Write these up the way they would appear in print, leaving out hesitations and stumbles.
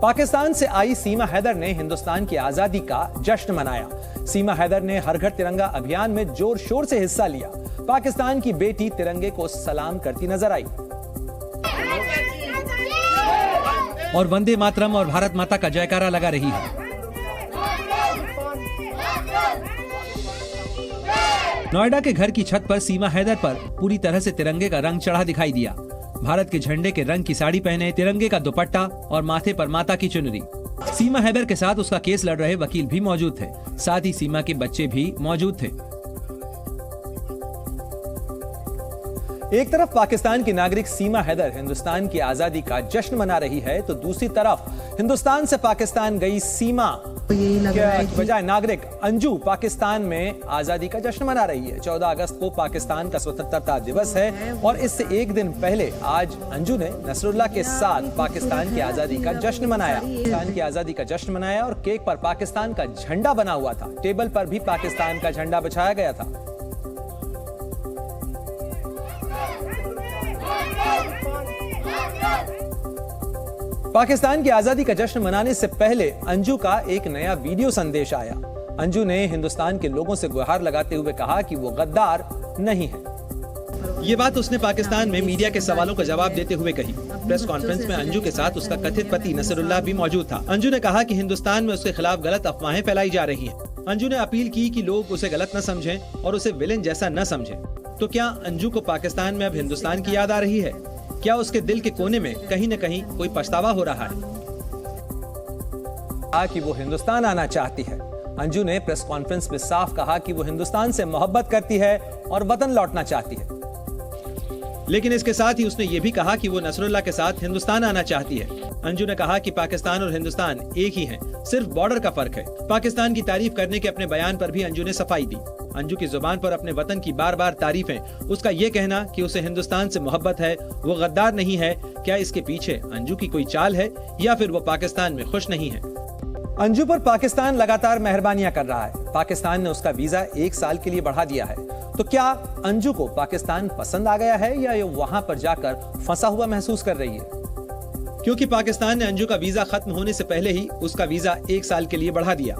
पाकिस्तान से आई सीमा हैदर ने हिंदुस्तान की आजादी का जश्न मनाया। सीमा हैदर ने हर घर तिरंगा अभियान में जोर शोर से हिस्सा लिया। पाकिस्तान की बेटी तिरंगे को सलाम करती नजर आई और वंदे मातरम और भारत माता का जयकारा लगा रही है। नोएडा के घर की छत पर सीमा हैदर पर पूरी तरह से तिरंगे का रंग चढ़ा दिखाई दिया। भारत के झंडे के रंग की साड़ी पहने, तिरंगे का दुपट्टा और माथे पर माता की चुनरी। सीमा हैदर के साथ उसका केस लड़ रहे वकील भी मौजूद थे। साथ ही सीमा के बच्चे भी मौजूद थे। एक तरफ पाकिस्तान की नागरिक सीमा हैदर हिंदुस्तान की आजादी का जश्न मना रही है, तो दूसरी तरफ हिंदुस्तान से पाकिस्तान गई सीमा के बजाय नागरिक अंजू पाकिस्तान में आजादी का जश्न मना रही है। 14 अगस्त को पाकिस्तान का स्वतंत्रता दिवस है और इससे एक दिन पहले आज अंजू ने नसरुल्लाह के साथ पाकिस्तान की आजादी का जश्न मनाया। पाकिस्तान की आजादी का जश्न मनाया और केक पर पाकिस्तान का झंडा बना हुआ था। टेबल पर भी पाकिस्तान का झंडा बिछाया गया था। पाकिस्तान की आजादी का जश्न मनाने से पहले अंजू का एक नया वीडियो संदेश आया। अंजू ने हिंदुस्तान के लोगों से गुहार लगाते हुए कहा कि वो गद्दार नहीं है। ये बात उसने पाकिस्तान में मीडिया के सवालों का जवाब देते हुए कही। प्रेस कॉन्फ्रेंस में अंजू के साथ उसका कथित पति नसरुल्लाह भी मौजूद था। अंजू ने कहा कि हिंदुस्तान में उसके खिलाफ गलत अफवाहें फैलाई जा रही हैं। अंजू ने अपील की कि लोग उसे गलत न समझें और उसे विलेन जैसा न समझें। तो क्या अंजू को पाकिस्तान में अब हिंदुस्तान की याद आ रही है? क्या उसके दिल के कोने में कहीं न कहीं कोई पछतावा हो रहा है? कि वो हिंदुस्तान आना चाहती है। अंजू ने प्रेस कॉन्फ्रेंस में साफ कहा कि वो हिंदुस्तान से मोहब्बत करती है और वतन लौटना चाहती है। लेकिन इसके साथ ही उसने ये भी कहा कि वो नसरुल्लाह के साथ हिंदुस्तान आना चाहती है। अंजू ने कहा कि पाकिस्तान और हिंदुस्तान एक ही हैं, सिर्फ बॉर्डर का फर्क है। पाकिस्तान की तारीफ करने के अपने बयान पर भी अंजू ने सफाई दी। अंजू की जुबान पर अपने वतन की बार बार तारीफें, उसका ये कहना कि उसे हिंदुस्तान से मोहब्बत है, वो गद्दार नहीं है, क्या इसके पीछे अंजू की कोई चाल है या फिर वो पाकिस्तान में खुश नहीं है? अंजू पर पाकिस्तान लगातार मेहरबानियां कर रहा है। पाकिस्तान ने उसका वीजा 1 साल के लिए बढ़ा दिया है। तो क्या अंजू को पाकिस्तान पसंद आ गया है या ये वहां पर जाकर फंसा हुआ महसूस कर रही है? क्योंकि पाकिस्तान ने अंजू का वीजा खत्म होने से पहले ही उसका वीजा 1 साल के लिए बढ़ा दिया।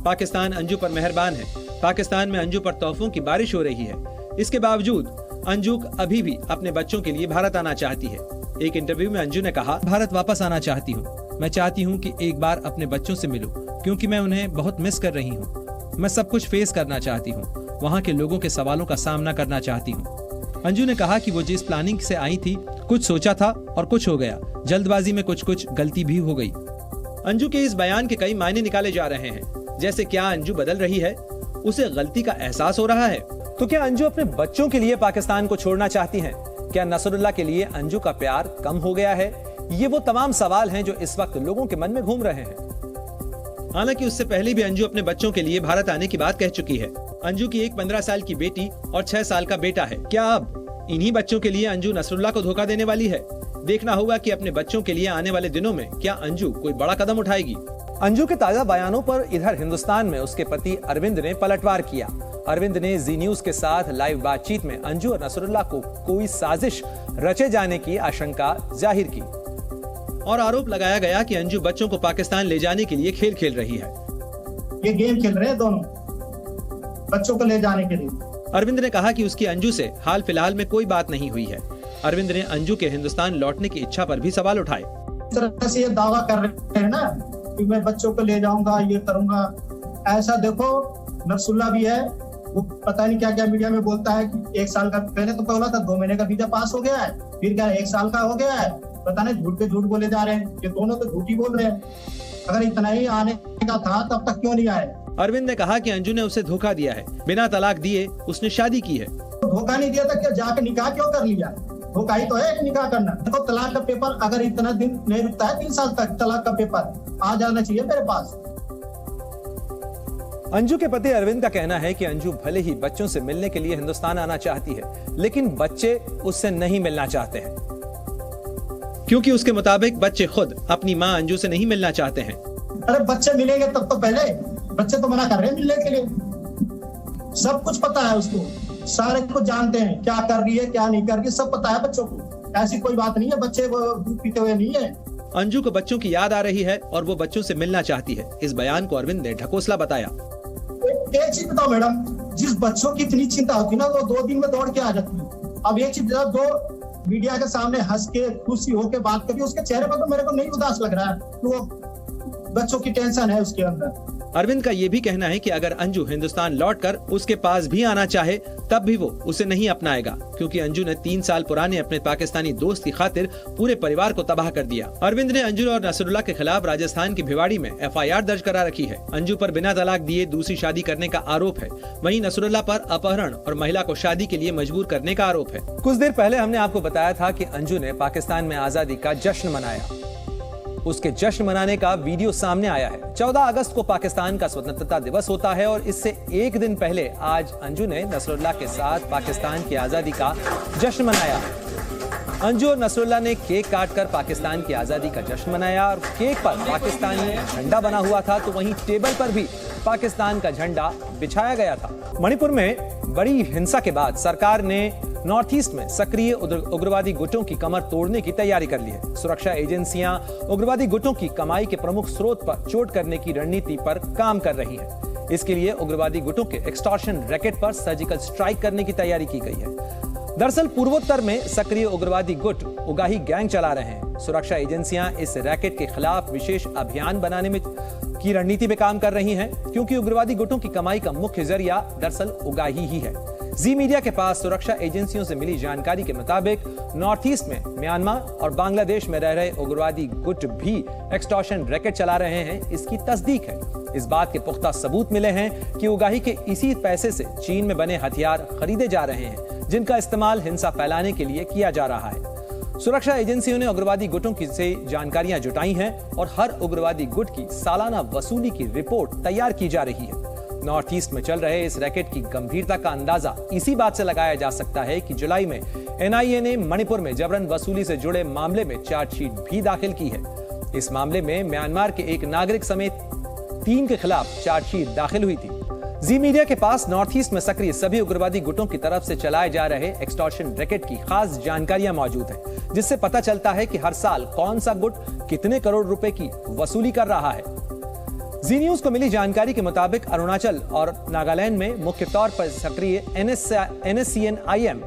पाकिस्तान अंजू पर मेहरबान है। पाकिस्तान में अंजू पर तोहफों की बारिश हो रही है। इसके बावजूद अंजू अभी भी अपने बच्चों के लिए भारत आना चाहती है। एक इंटरव्यू में अंजू ने कहा, भारत वापस आना चाहती हूँ। मैं चाहती हूँ कि एक बार अपने बच्चों से मिलूं, क्योंकि मैं उन्हें बहुत मिस कर रही हूँ। मैं सब कुछ फेस करना चाहती हूँ, वहाँ के लोगों के सवालों का सामना करना चाहती हूँ। अंजू ने कहा कि वो जिस प्लानिंग से आई थी, कुछ सोचा था और कुछ हो गया। जल्दबाजी में कुछ गलती भी हो गई। अंजू के इस बयान के कई मायने निकाले जा रहे हैं, जैसे क्या अंजू बदल रही है, उसे गलती का एहसास हो रहा है? तो क्या अंजू अपने बच्चों के लिए पाकिस्तान को छोड़ना चाहती हैं? क्या नसरुल्लाह के लिए अंजू का प्यार कम हो गया है? ये वो तमाम सवाल हैं जो इस वक्त लोगों के मन में घूम रहे हैं। हालांकि उससे पहले भी अंजू अपने बच्चों के लिए भारत आने की बात कह चुकी है। अंजू की एक 15 साल की बेटी और 6 साल का बेटा है। क्या अब इन्हीं बच्चों के लिए अंजू नसरुल्लाह को धोखा देने वाली है? देखना होगा कि अपने बच्चों के लिए आने वाले दिनों में क्या अंजू कोई बड़ा कदम उठाएगी। अंजू के ताजा बयानों पर इधर हिंदुस्तान में उसके पति अरविंद ने पलटवार किया। अरविंद ने जी न्यूज के साथ लाइव बातचीत में अंजू और नसरुल्लाह को कोई साजिश रचे जाने की आशंका जाहिर की और आरोप लगाया गया कि अंजू बच्चों को पाकिस्तान ले जाने के लिए खेल खेल रही है। ये गेम खेल रहे हैं दोनों, बच्चों को ले जाने के लिए। अरविंद ने कहा कि उसकी अंजू से हाल फिलहाल में कोई बात नहीं हुई है। अरविंद ने अंजू के हिंदुस्तान लौटने की इच्छा पर भी सवाल उठाए। इस तरह से ये दावा कर रहे हैं ना कि मैं बच्चों को ले जाऊंगा, ये करूंगा। ऐसा देखो, नसरुल्लाह भी है, वो पता नहीं क्या क्या मीडिया में बोलता है कि 1 साल का, पहले तो बोला था 2 महीने का वीजा पास हो गया है, फिर क्या 1 साल का हो गया है। पता नहीं झूठ पे झूठ बोले जा रहे हैं। ये दोनों तो झूठ ही बोल रहे हैं। अगर इतना ही आने का था तब तक क्यों नहीं आए? अरविंद ने कहा कि अंजू ने उसे धोखा दिया है। बिना तलाक दिए उसने शादी की है। धोखा नहीं दिया था, क्या जाके निकाह क्यों कर लिया? धोखा ही तो है निकाह करना। देखो, तलाक का पेपर अगर इतना दिन नहीं रुकता है, 3 साल तक तलाक का पेपर आ जाना चाहिए मेरे पास। अंजू के पति अरविंद का कहना है कि अंजू भले ही बच्चों से मिलने के लिए हिंदुस्तान आना चाहती है, लेकिन बच्चे उससे नहीं मिलना चाहते हैं, क्योंकि उसके मुताबिक बच्चे खुद अपनी मां अंजू से नहीं मिलना चाहते हैं। अरे बच्चे मिलेंगे तब तो पहले, बच्चे तो मना कर रहे हैं मिलने के लिए। सब कुछ पता है उसको, सारे को जानते हैं क्या कर रही है क्या नहीं कर रही, सब पता है बच्चों को। ऐसी कोई बात नहीं है, बच्चे वो दूध पीते हुए नहीं है। अंजू को बच्चों की याद आ रही है और वो बच्चों से मिलना चाहती है। इस बयान को अरविंद ने ढकोसला बताया। एक चीज बताओ मैडम, जिस बच्चों की इतनी चिंता होती है ना, वो 2 दिन में दौड़ के आ जाती है। अब ये चीज दो मीडिया के सामने हंस के खुशी होके बात करी, उसके चेहरे पर तो मेरे को नहीं उदास लग रहा है, तो बच्चों की टेंशन है उसके अंदर। अरविंद का ये भी कहना है कि अगर अंजू हिंदुस्तान लौटकर उसके पास भी आना चाहे तब भी वो उसे नहीं अपनाएगा, क्योंकि अंजू ने 3 साल पुराने अपने पाकिस्तानी दोस्त की खातिर पूरे परिवार को तबाह कर दिया। अरविंद ने अंजू और नसरुल्लाह के खिलाफ राजस्थान की भिवाड़ी में FIR दर्ज करा रखी है। अंजू पर बिना तलाक दिए दूसरी शादी करने का आरोप है। वहीं नसरुल्लाह पर अपहरण और महिला को शादी के लिए मजबूर करने का आरोप है। कुछ देर पहले हमने आपको बताया था कि अंजू ने पाकिस्तान में आजादी का जश्न मनाया। उसके जश्न मनाने का वीडियो सामने आया है। 14 अगस्त को पाकिस्तान का स्वतंत्रता दिवस होता है और इससे एक दिन पहले आज अंजू ने नसरुल्लाह के साथ पाकिस्तान की आजादी का जश्न मनाया। अंजू और नसरुल्लाह ने केक काटकर पाकिस्तान की आजादी का जश्न मनाया और केक पर पाकिस्तानी झंडा बना हुआ था, तो वहीं टेबल पर भी पाकिस्तान का झंडा बिछाया गया था। मणिपुर में बड़ी हिंसा के बाद सरकार ने नॉर्थ ईस्ट में सक्रिय उग्रवादी गुटों की कमर तोड़ने की तैयारी कर ली है। सुरक्षा एजेंसियां उग्रवादी गुटों की कमाई के प्रमुख स्रोत पर चोट करने की रणनीति पर काम कर रही हैं। इसके लिए उग्रवादी गुटों के एक्सटॉर्शन रैकेट पर सर्जिकल स्ट्राइक करने की तैयारी की गई है। दरअसल पूर्वोत्तर में सक्रिय उग्रवादी गुट उगाही गैंग चला रहे हैं। सुरक्षा एजेंसियां इस रैकेट के खिलाफ विशेष अभियान बनाने में की रणनीति में काम कर रही हैं, क्योंकि उग्रवादी गुटों की कमाई का मुख्य जरिया दरअसल उगाही ही है। जी मीडिया के पास सुरक्षा एजेंसियों से मिली जानकारी के मुताबिक नॉर्थ ईस्ट में म्यांमार और बांग्लादेश में रह रहे उग्रवादी गुट भी एक्सटॉर्शन रैकेट चला रहे हैं, इसकी तस्दीक है। इस बात के पुख्ता सबूत मिले हैं कि उगाही के इसी पैसे से चीन में बने हथियार खरीदे जा रहे हैं, जिनका इस्तेमाल हिंसा फैलाने के लिए किया जा रहा है। सुरक्षा एजेंसियों ने उग्रवादी गुटों की से जानकारियां जुटाई हैं और हर उग्रवादी गुट की सालाना वसूली की रिपोर्ट तैयार की जा रही है। नॉर्थ ईस्ट में चल रहे इस रैकेट की गंभीरता का अंदाजा इसी बात से लगाया जा सकता है कि जुलाई में NIA ने मणिपुर में जबरन वसूली से जुड़े मामले में चार्जशीट भी दाखिल की है। इस मामले में म्यांमार के एक नागरिक समेत 3 के खिलाफ चार्जशीट दाखिल हुई थी। जी मीडिया के पास नॉर्थ ईस्ट में सक्रिय सभी उग्रवादी गुटों की तरफ से चलाए जा रहे एक्सटॉर्शन रैकेट की खास जानकारियां मौजूद हैं, जिससे पता चलता है कि हर साल कौन सा गुट कितने करोड़ रुपए की वसूली कर रहा है। जी न्यूज को मिली जानकारी के मुताबिक अरुणाचल और नागालैंड में मुख्य तौर पर सक्रिय NSCN-IM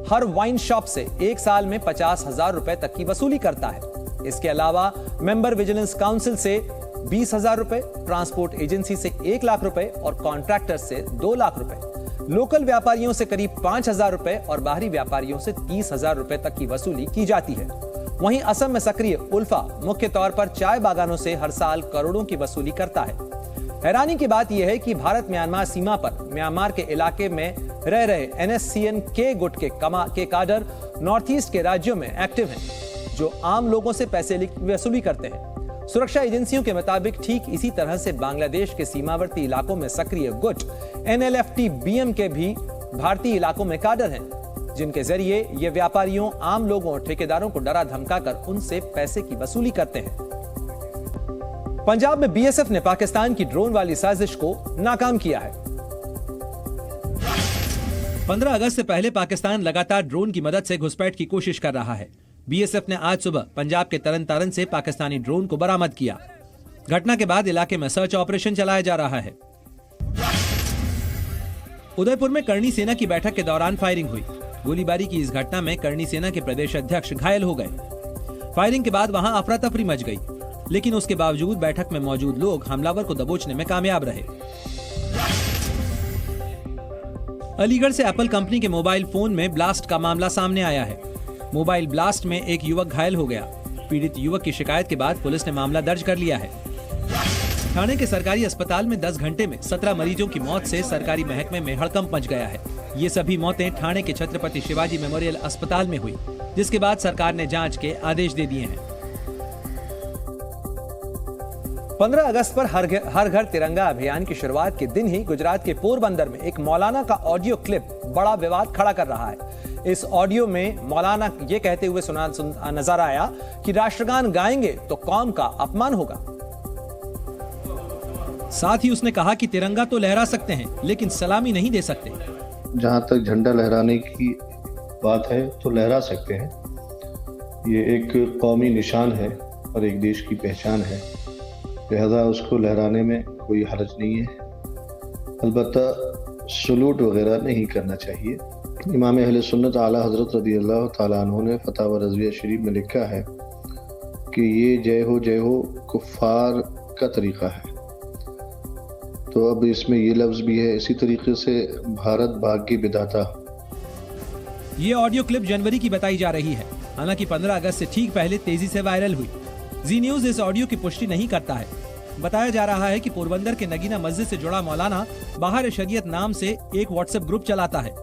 हर वाइन शॉप से एक साल में 50,000 रुपए तक की वसूली करता है। इसके अलावा मेंबर विजिलेंस काउंसिल से 20,000 रुपए, ट्रांसपोर्ट एजेंसी से 1 लाख रुपए और कॉन्ट्रैक्टर से 2 लाख रुपए, लोकल व्यापारियों से करीब 5,000 रुपए और बाहरी व्यापारियों से 30,000 रुपए तक की वसूली की जाती है। वहीं असम में सक्रिय उल्फा मुख्य तौर पर चाय बागानों से हर साल करोड़ों की वसूली करता है। हैरानी की बात यह है कि भारत म्यांमार सीमा पर म्यांमार के इलाके में रह रहे NSCN के गुट के काडर नॉर्थ ईस्ट के राज्यों में एक्टिव हैं, जो आम लोगों से पैसे वसूली करते हैं। सुरक्षा एजेंसियों के मुताबिक ठीक इसी तरह से बांग्लादेश के सीमावर्ती इलाकों में सक्रिय गुट NLFT-BM के भी भारतीय इलाकों में काडर हैं, जिनके जरिए ये व्यापारियों, आम लोगों और ठेकेदारों को डरा धमकाकर उनसे पैसे की वसूली करते हैं। पंजाब में BSF ने पाकिस्तान की ड्रोन वाली साजिश को नाकाम किया है। 15 अगस्त से पहले पाकिस्तान लगातार ड्रोन की मदद से घुसपैठ की कोशिश कर रहा है। BSF ने आज सुबह पंजाब के तरन तारन से पाकिस्तानी ड्रोन को बरामद किया। घटना के बाद इलाके में सर्च ऑपरेशन चलाया जा रहा है। उदयपुर में करणी सेना की बैठक के दौरान फायरिंग हुई। गोलीबारी की इस घटना में करणी सेना के प्रदेश अध्यक्ष घायल हो गए। फायरिंग के बाद वहां अफरा तफरी मच गई, लेकिन उसके बावजूद बैठक में मौजूद लोग हमलावर को दबोचने में कामयाब रहे। अलीगढ़ से एप्पल कंपनी के मोबाइल फोन में ब्लास्ट का मामला सामने आया है। मोबाइल ब्लास्ट में एक युवक घायल हो गया। पीड़ित युवक की शिकायत के बाद पुलिस ने मामला दर्ज कर लिया है। ठाणे के सरकारी अस्पताल में 10 घंटे में 17 मरीजों की मौत से सरकारी महकमे में हड़कंप मच गया है। ये सभी मौतें ठाणे के छत्रपति शिवाजी मेमोरियल अस्पताल में हुई, जिसके बाद सरकार ने जांच के आदेश दे दिए हैं। 15 अगस्त पर हर घर तिरंगा अभियान की शुरुआत के दिन ही गुजरात के पोरबंदर में एक मौलाना का ऑडियो क्लिप बड़ा विवाद खड़ा कर रहा है। इस ऑडियो में मौलाना ये कहते हुए नजर आया कि राष्ट्रगान गाएंगे तो कौम का अपमान होगा। साथ ही उसने कहा कि तिरंगा तो लहरा सकते हैं, लेकिन सलामी नहीं दे सकते। जहां तक झंडा लहराने की बात है तो लहरा सकते हैं। ये एक कौमी निशान है और एक देश की पहचान है, लिहाजा उसको लहराने में कोई हर्ज नहीं है। अलबत्ता सलूट वगैरह नहीं करना चाहिए। इमाम अहले सुन्नत आला हज़रत रज़ियल्लाहु ताला अन्हु ने फतावा रज़विया शरीफ में लिखा है कि ये जय हो कुफ़ार का तरीक़ा है। तो अब इसमें ये लफ्ज़ भी है, इसी तरीके से भारत भाग्य विधाता। ये ऑडियो क्लिप जनवरी की बताई जा रही है, हालांकि 15 अगस्त से ठीक पहले तेजी से वायरल हुई। जी न्यूज इस ऑडियो की पुष्टि नहीं करता है। बताया जा रहा है कि पोरबंदर के नगीना मस्जिद से जुड़ा मौलाना बाहर शरीयत नाम से एक व्हाट्सएप ग्रुप चलाता है।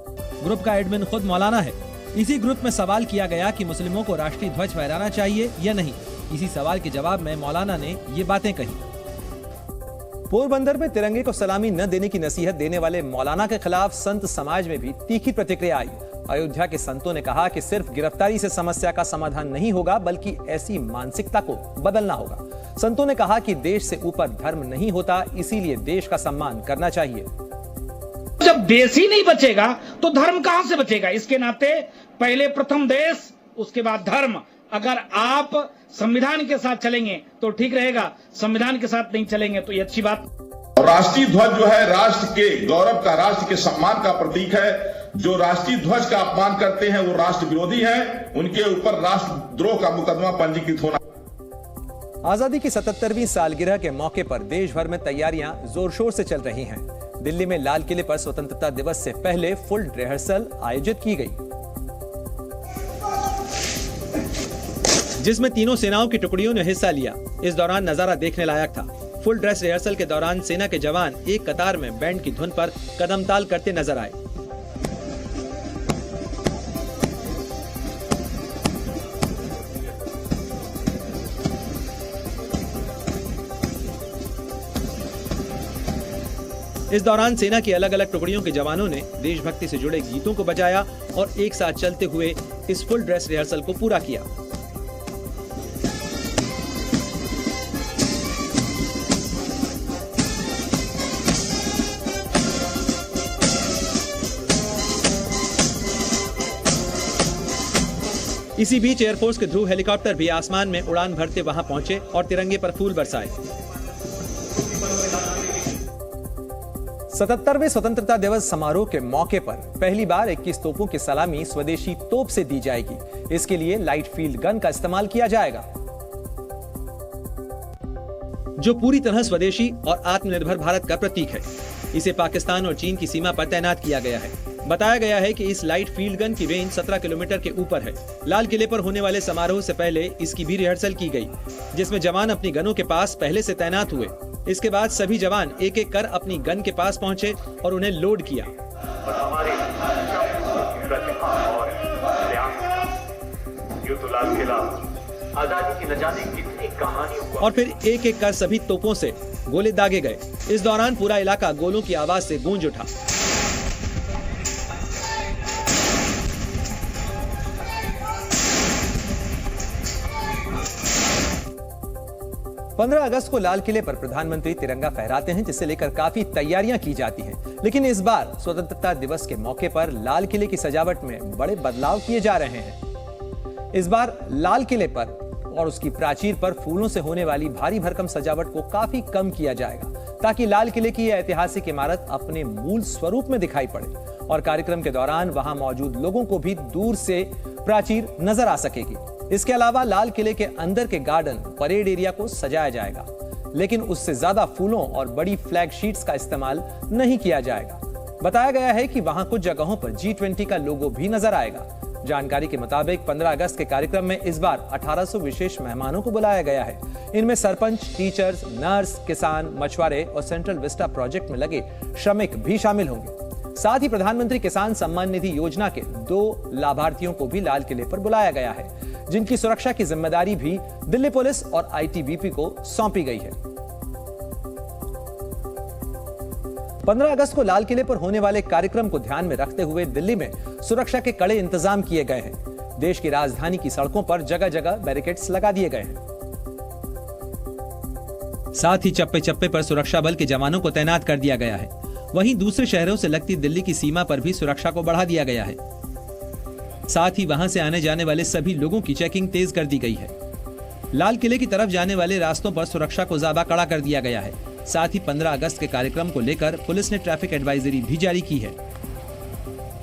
ग्रुप का एडमिन खुद मौलाना है। इसी ग्रुप में सवाल किया गया कि मुस्लिमों को राष्ट्रीय ध्वज फहराना चाहिए या नहीं। इसी सवाल के जवाब में मौलाना ने ये बातें कही। पोरबंदर में तिरंगे को सलामी न देने की नसीहत देने वाले मौलाना के खिलाफ संत समाज में भी तीखी प्रतिक्रिया आई। अयोध्या के संतों ने कहा कि सिर्फ गिरफ्तारी से समस्या का समाधान नहीं होगा, बल्कि ऐसी मानसिकता को बदलना होगा। संतों ने कहा कि देश से ऊपर धर्म नहीं होता, इसीलिए देश का सम्मान करना चाहिए। जब देश ही नहीं बचेगा तो धर्म कहां से बचेगा? इसके नाते पहले प्रथम देश, उसके बाद धर्म। अगर आप संविधान के साथ चलेंगे तो ठीक रहेगा, संविधान के साथ नहीं चलेंगे तो ये अच्छी बात। और राष्ट्रीय ध्वज जो है राष्ट्र के गौरव का, राष्ट्र के सम्मान का प्रतीक है। जो राष्ट्रीय ध्वज का अपमान करते हैं वो राष्ट्र विरोधी हैं। उनके ऊपर राष्ट्रद्रोह का मुकदमा पंजीकृत होना। आजादी की 77वीं सालगिरह के मौके पर देश भर में तैयारियां जोर शोर से चल रही हैं। दिल्ली में लाल किले पर स्वतंत्रता दिवस से पहले फुल रिहर्सल आयोजित की गई, जिसमें तीनों सेनाओं की टुकड़ियों ने हिस्सा लिया। इस दौरान नजारा देखने लायक था। फुल ड्रेस रिहर्सल के दौरान सेना के जवान एक कतार में बैंड की धुन पर कदम ताल करते नजर आए। इस दौरान सेना की अलग अलग टुकड़ियों के जवानों ने देशभक्ति से जुड़े गीतों को बजाया और एक साथ चलते हुए इस फुल ड्रेस रिहर्सल को पूरा किया। इसी बीच एयरफोर्स के ध्रुव हेलीकॉप्टर भी आसमान में उड़ान भरते वहां पहुंचे और तिरंगे पर फूल बरसाए। 77वें स्वतंत्रता दिवस समारोह के मौके पर पहली बार 21 तोपों की सलामी स्वदेशी तोप से दी जाएगी। इसके लिए लाइट फील्ड गन का इस्तेमाल किया जाएगा, जो पूरी तरह स्वदेशी और आत्मनिर्भर भारत का प्रतीक है। इसे पाकिस्तान और चीन की सीमा पर तैनात किया गया है। बताया गया है कि इस लाइट फील्ड गन की रेंज 17 किलोमीटर के ऊपर है। लाल किले पर होने वाले समारोह से पहले इसकी भी रिहर्सल की गई, जिसमें जवान अपनी गनों के पास पहले से तैनात हुए। इसके बाद सभी जवान एक एक कर अपनी गन के पास पहुंचे और उन्हें लोड किया। और फिर एक एक कर सभी तोपों से गोले दागे गए। इस दौरान पूरा इलाका गोलों की आवाज से गूंज उठा। पंद्रह अगस्त को लाल किले पर प्रधानमंत्री तिरंगा फहराते हैं, जिसे लेकर काफी तैयारियां की जाती हैं। लेकिन इस बार स्वतंत्रता दिवस के मौके पर लाल किले की सजावट में बड़े बदलाव किए जा रहे हैं। इस बार लाल किले पर और उसकी प्राचीर पर फूलों से होने वाली भारी भरकम सजावट को काफी कम किया जाएगा, ताकि लाल किले की यह ऐतिहासिक इमारत अपने मूल स्वरूप में दिखाई पड़े और कार्यक्रम के दौरान वहां मौजूद लोगों को भी दूर से प्राचीर नजर आ सकेगी। इसके अलावा लाल किले के अंदर के गार्डन, परेड एरिया को सजाया जाएगा, लेकिन उससे ज्यादा फूलों और बड़ी फ्लैग शीट्स का इस्तेमाल नहीं किया जाएगा। बताया गया है कि वहां कुछ जगहों पर G20 का लोगो भी नजर आएगा। जानकारी के मुताबिक 15 अगस्त के कार्यक्रम में इस बार 1800 विशेष मेहमानों को बुलाया गया है। इनमें सरपंच, टीचर्स, नर्स, किसान, मछुआरे और सेंट्रल विस्टा प्रोजेक्ट में लगे श्रमिक भी शामिल होंगे। साथ ही प्रधानमंत्री किसान सम्मान निधि योजना के 2 लाभार्थियों को भी लाल किले पर बुलाया गया है, जिनकी सुरक्षा की जिम्मेदारी भी दिल्ली पुलिस और ITBP को सौंपी गई है। 15 अगस्त को लाल किले पर होने वाले कार्यक्रम को ध्यान में रखते हुए दिल्ली में सुरक्षा के कड़े इंतजाम किए गए हैं। देश की राजधानी की सड़कों पर जगह जगह बैरिकेड्स लगा दिए गए हैं। साथ ही चप्पे चप्पे पर सुरक्षा बल के जवानों को तैनात कर दिया गया है। वहीं दूसरे शहरों से लगती दिल्ली की सीमा पर भी सुरक्षा को बढ़ा दिया गया है। साथ ही वहां से आने जाने वाले सभी लोगों की चेकिंग तेज कर दी गई है। लाल किले की तरफ जाने वाले रास्तों पर सुरक्षा को ज्यादा कड़ा कर दिया गया है। साथ ही 15 अगस्त के कार्यक्रम को लेकर पुलिस ने ट्रैफिक एडवाइजरी भी जारी की है,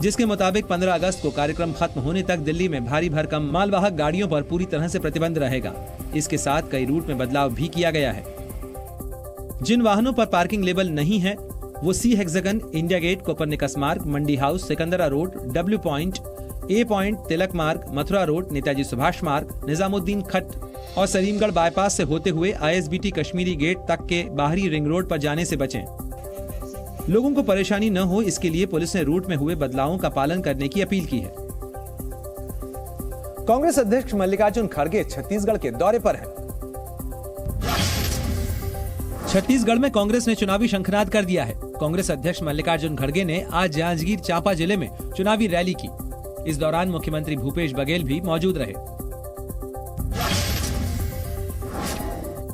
जिसके मुताबिक 15 अगस्त को कार्यक्रम खत्म होने तक दिल्ली में भारी भरकम मालवाहक गाड़ियों पर पूरी तरह से प्रतिबंध रहेगा। इसके साथ कई रूट में बदलाव भी किया गया है। जिन वाहनों पर पार्किंग लेबल नहीं है वो C hexagon, India Gate, Copernicus Marg, Mandi House, Sikandra Road, W Point, A Point, Tilak Marg, Mathura road, Netaji Subhash मार्ग, निजामुद्दीन खट और सलीमगढ़ बाईपास से होते हुए ISBT कश्मीरी गेट तक के बाहरी रिंग रोड पर जाने से बचें। लोगों को परेशानी न हो इसके लिए पुलिस ने रूट में हुए बदलावों का पालन करने की अपील की है। कांग्रेस अध्यक्ष मल्लिकार्जुन खड़गे छत्तीसगढ़ के दौरे पर हैं। छत्तीसगढ़ में कांग्रेस ने चुनावी शंखनाद कर दिया है। कांग्रेस अध्यक्ष मल्लिकार्जुन खड़गे ने आज जांजगीर चांपा जिले में चुनावी रैली की। इस दौरान मुख्यमंत्री भूपेश बघेल भी मौजूद रहे।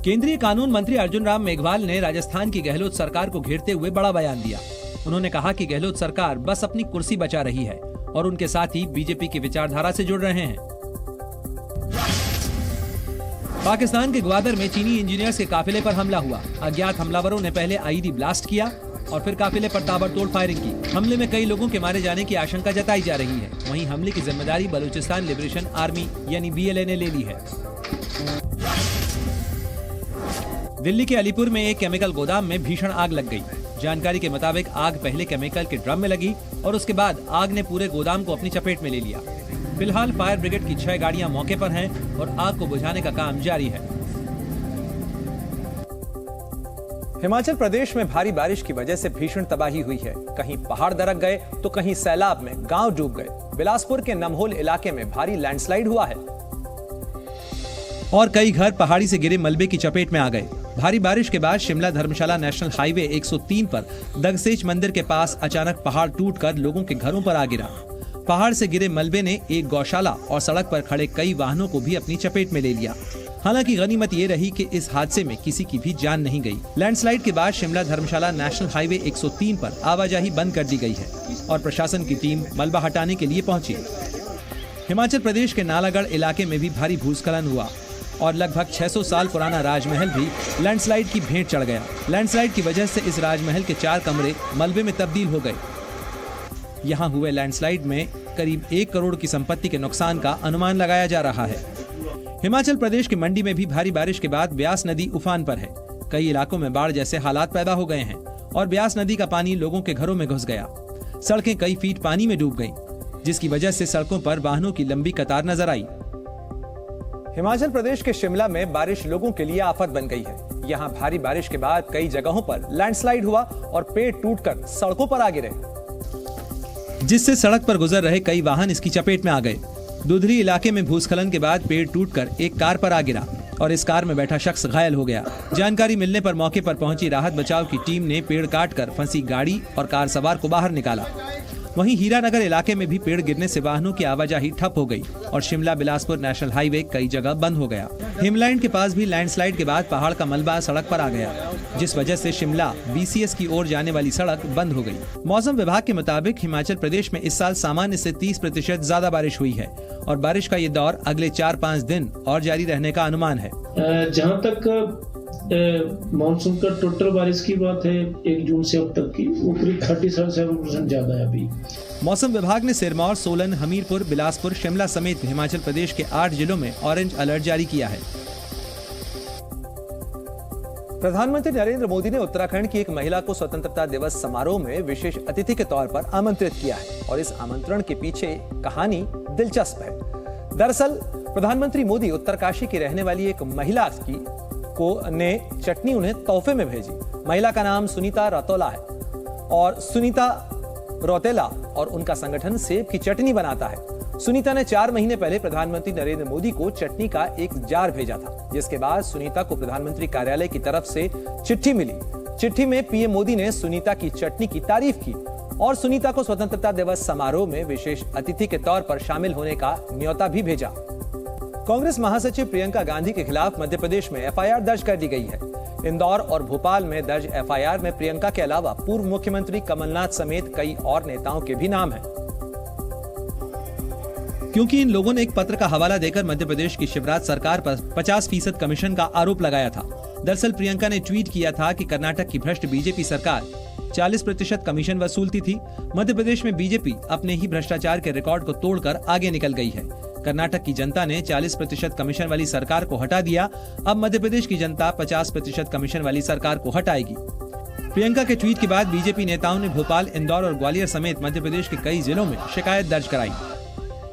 केंद्रीय कानून मंत्री अर्जुन राम मेघवाल ने राजस्थान की गहलोत सरकार को घेरते हुए बड़ा बयान दिया। उन्होंने कहा कि गहलोत सरकार बस अपनी कुर्सी बचा रही है और उनके साथी बीजेपी की विचारधारा से जुड़ रहे हैं। पाकिस्तान के ग्वादर में चीनी इंजीनियर्स के काफिले पर हमला हुआ। अज्ञात हमलावरों ने पहले IED ब्लास्ट किया और फिर काफिले पर ताबड़तोड़ फायरिंग की। हमले में कई लोगों के मारे जाने की आशंका जताई जा रही है। वहीं हमले की जिम्मेदारी बलूचिस्तान लिबरेशन आर्मी यानी BLA ने ले ली है। दिल्ली के अलीपुर में एक केमिकल गोदाम में भीषण आग लग गई। जानकारी के मुताबिक आग पहले केमिकल के ड्रम में लगी और उसके बाद आग ने पूरे गोदाम को अपनी चपेट में ले लिया। फिलहाल फायर ब्रिगेड की 6 गाड़ियां मौके पर हैं और आग को बुझाने का काम जारी है। हिमाचल प्रदेश में भारी बारिश की वजह से भीषण तबाही हुई है। कहीं पहाड़ दरक गए तो कहीं सैलाब में गांव डूब गए। बिलासपुर के नमहोल इलाके में भारी लैंडस्लाइड हुआ है और कई घर पहाड़ी से गिरे मलबे की चपेट में आ गए। भारी बारिश के बाद शिमला धर्मशाला नेशनल हाईवे 103 पर दगसेच मंदिर के पास अचानक पहाड़ टूटकर लोगों के घरों पर आ गिरा। पहाड़ से गिरे मलबे ने एक गौशाला और सड़क पर खड़े कई वाहनों को भी अपनी चपेट में ले लिया। हालांकि गनीमत ये रही कि इस हादसे में किसी की भी जान नहीं गई। लैंडस्लाइड के बाद शिमला धर्मशाला नेशनल हाईवे 103 पर आवाजाही बंद कर दी गई है और प्रशासन की टीम मलबा हटाने के लिए पहुंची। हिमाचल प्रदेश के नालागढ़ इलाके में भी भारी भूस्खलन हुआ और लगभग 600 साल पुराना राजमहल भी लैंडस्लाइड की भेंट चढ़ गया। लैंडस्लाइड की वजह से इस राजमहल के 4 कमरे मलबे में तब्दील हो गए। यहाँ हुए लैंडस्लाइड में करीब 1 करोड़ की संपत्ति के नुकसान का अनुमान लगाया जा रहा है। हिमाचल प्रदेश के मंडी में भी भारी बारिश के बाद ब्यास नदी उफान पर है। कई इलाकों में बाढ़ जैसे हालात पैदा हो गए हैं और ब्यास नदी का पानी लोगों के घरों में घुस गया। सड़कें कई फीट पानी में डूब गईं, जिसकी वजह से सड़कों पर वाहनों की लंबी कतार नजर आई। हिमाचल प्रदेश के शिमला में बारिश लोगों के लिए आफत बन गई है। यहाँ भारी बारिश के बाद कई जगहों पर लैंडस्लाइड हुआ और पेड़ टूटकर सड़कों पर आ गिरे, जिससे सड़क पर गुजर रहे कई वाहन इसकी चपेट में आ गए। दुधरी इलाके में भूस्खलन के बाद पेड़ टूटकर एक कार पर आ गिरा और इस कार में बैठा शख्स घायल हो गया। जानकारी मिलने पर मौके पर पहुंची राहत बचाव की टीम ने पेड़ काटकर फंसी गाड़ी और कार सवार को बाहर निकाला। वहीं हीरानगर इलाके में भी पेड़ गिरने से वाहनों की आवाजाही ठप हो गई और शिमला बिलासपुर नेशनल हाईवे कई जगह बंद हो गया। हिमलैंड के पास भी लैंडस्लाइड के बाद पहाड़ का मलबा सड़क पर आ गया, जिस वजह से शिमला BCS की ओर जाने वाली सड़क बंद हो गई। मौसम विभाग के मुताबिक हिमाचल प्रदेश में इस साल सामान्य से 30% ज्यादा बारिश हुई है और बारिश का ये दौर अगले 4-5 दिन और जारी रहने का अनुमान है। जहाँ तक मानसून का टोटल बारिश की बात है 1 जून से अब तक की, वो करीब 37% ज्यादा है अभी। मौसम विभाग ने सिरमौर, सोलन, हमीरपुर, बिलासपुर, शिमला समेत हिमाचल प्रदेश के 8 जिलों में ऑरेंज अलर्ट जारी किया है। प्रधानमंत्री नरेंद्र मोदी ने उत्तराखंड की एक महिला को स्वतंत्रता दिवस समारोह में विशेष अतिथि के तौर पर आमंत्रित किया है और इस आमंत्रण के पीछे कहानी दिलचस्प है। दरअसल प्रधानमंत्री मोदी उत्तरकाशी की रहने वाली एक महिला ने चटनी उन्हें तोहफे में भेजी। महिला का नाम सुनीता रतौला है और सुनीता रौतेला और उनका संगठन सेब की चटनी बनाता है। सुनीता ने 4 महीने पहले प्रधानमंत्री नरेंद्र मोदी को चटनी का एक जार भेजा था, जिसके बाद सुनीता को प्रधानमंत्री कार्यालय की तरफ से चिट्ठी मिली। चिट्ठी में पीएम मोदी ने सुनीता की चटनी की तारीफ की और सुनीता को स्वतंत्रता दिवस समारोह में विशेष अतिथि के तौर पर शामिल होने का न्योता भी भेजा। कांग्रेस महासचिव प्रियंका गांधी के खिलाफ मध्य प्रदेश में FIR दर्ज कर दी गई है। इंदौर और भोपाल में दर्ज FIR में प्रियंका के अलावा पूर्व मुख्यमंत्री कमलनाथ समेत कई और नेताओं के भी नाम हैं। क्योंकि इन लोगों ने एक पत्र का हवाला देकर मध्य प्रदेश की शिवराज सरकार पर 50% कमीशन का आरोप लगाया था। दरअसल प्रियंका ने ट्वीट किया था कि कर्नाटक की भ्रष्ट बीजेपी सरकार 40% कमीशन वसूलती थी। मध्य प्रदेश में बीजेपी अपने ही भ्रष्टाचार के रिकॉर्ड को तोड़कर आगे निकल गई है। कर्नाटक की जनता ने 40% कमीशन वाली सरकार को हटा दिया। अब मध्य प्रदेश की जनता 50% कमीशन वाली सरकार को हटाएगी। प्रियंका के ट्वीट के बाद बीजेपी नेताओं ने भोपाल, इंदौर और ग्वालियर समेत मध्य प्रदेश के कई जिलों में शिकायत दर्ज कराई।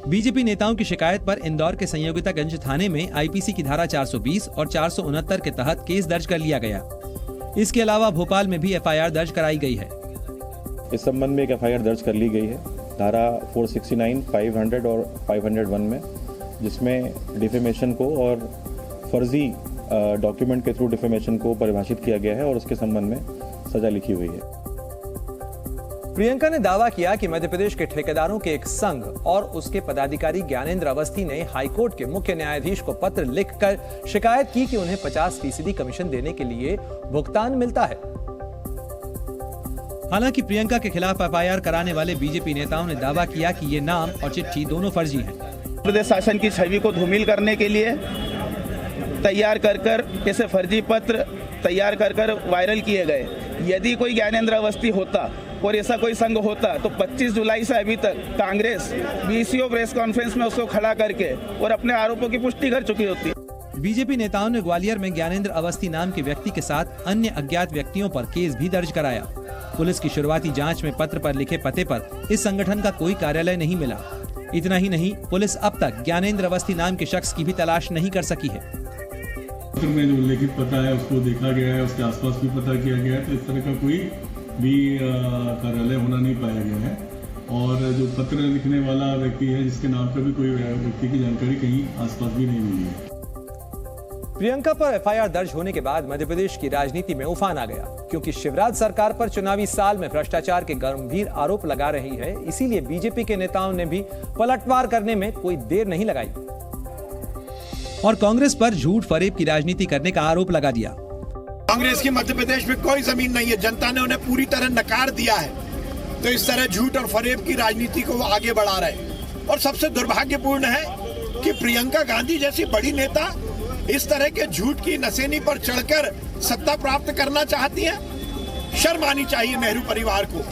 बीजेपी नेताओं की शिकायत पर इंदौर के संयोगितागंज थाने में आईपीसी की धारा 420 और 469 के तहत केस दर्ज कर लिया गया। इसके अलावा भोपाल में भी एफआईआर दर्ज कराई गई है। इस संबंध में एक एफआईआर दर्ज कर ली गई है धारा 469, 500 और 501 में, जिसमें डिफेमेशन को और फर्जी डॉक्यूमेंट के थ्रू डिफेमेशन को परिभाषित किया गया है और उसके संबंध में सजा लिखी हुई है। प्रियंका ने दावा किया कि मध्य प्रदेश के ठेकेदारों के एक संघ और उसके पदाधिकारी ज्ञानेंद्र अवस्थी ने हाईकोर्ट के मुख्य न्यायाधीश को पत्र लिखकर शिकायत की कि उन्हें 50% कमीशन देने के लिए भुगतान मिलता है। हालांकि प्रियंका के खिलाफ एफआईआर कराने वाले बीजेपी नेताओं ने दावा किया कि ये नाम और चिट्ठी दोनों फर्जी हैं। प्रदेश शासन की छवि को धूमिल करने के लिए तैयार कर ऐसे फर्जी पत्र तैयार कर वायरल किए गए। यदि कोई ज्ञानेंद्र अवस्थी होता और ऐसा कोई संघ होता तो 25 जुलाई से अभी तक कांग्रेस बीसीओ प्रेस कॉन्फ्रेंस में उसको खड़ा करके और अपने आरोपों की पुष्टि कर चुकी होती। बीजेपी नेताओं ने ग्वालियर में ज्ञानेंद्र अवस्थी नाम के व्यक्ति के साथ अन्य अज्ञात व्यक्तियों पर केस भी दर्ज कराया। पुलिस की शुरुआती जांच में पत्र पर लिखे पते पर इस संगठन का कोई कार्यालय नहीं मिला। इतना ही नहीं, पुलिस अब तक ज्ञानेंद्र अवस्थी नाम के शख्स की भी तलाश नहीं कर सकी है। में जो उल्लेखित पता है उसको देखा गया है, उसके आसपास भी पता किया गया है, तो इस तरह का कोई भी कार्यालय होना नहीं पाया गया है। और जो पत्र लिखने वाला व्यक्ति है, जिसके नाम पर भी कोई व्यक्ति की जानकारी कहीं आसपास भी नहीं मिली है। प्रियंका पर एफआईआर दर्ज होने के बाद मध्य प्रदेश की राजनीति में उफान आ गया, क्योंकि शिवराज सरकार पर चुनावी साल में भ्रष्टाचार के गंभीर आरोप लगा रही है। इसीलिए बीजेपी के नेताओं ने भी पलटवार करने में कोई देर नहीं लगाई और कांग्रेस पर झूठ फरेब की राजनीति करने का आरोप लगा दिया। कांग्रेस की मध्य प्रदेश में कोई जमीन नहीं है, जनता ने उन्हें पूरी तरह नकार दिया है। तो इस तरह झूठ और फरेब की राजनीति को वो आगे बढ़ा रहे। और सबसे दुर्भाग्यपूर्ण है कि प्रियंका गांधी जैसी बड़ी नेता इस तरह के झूठ की नसेनी पर चढ़कर सत्ता प्राप्त करना चाहती है। शर्म आनी चाहिए नेहरू परिवार को।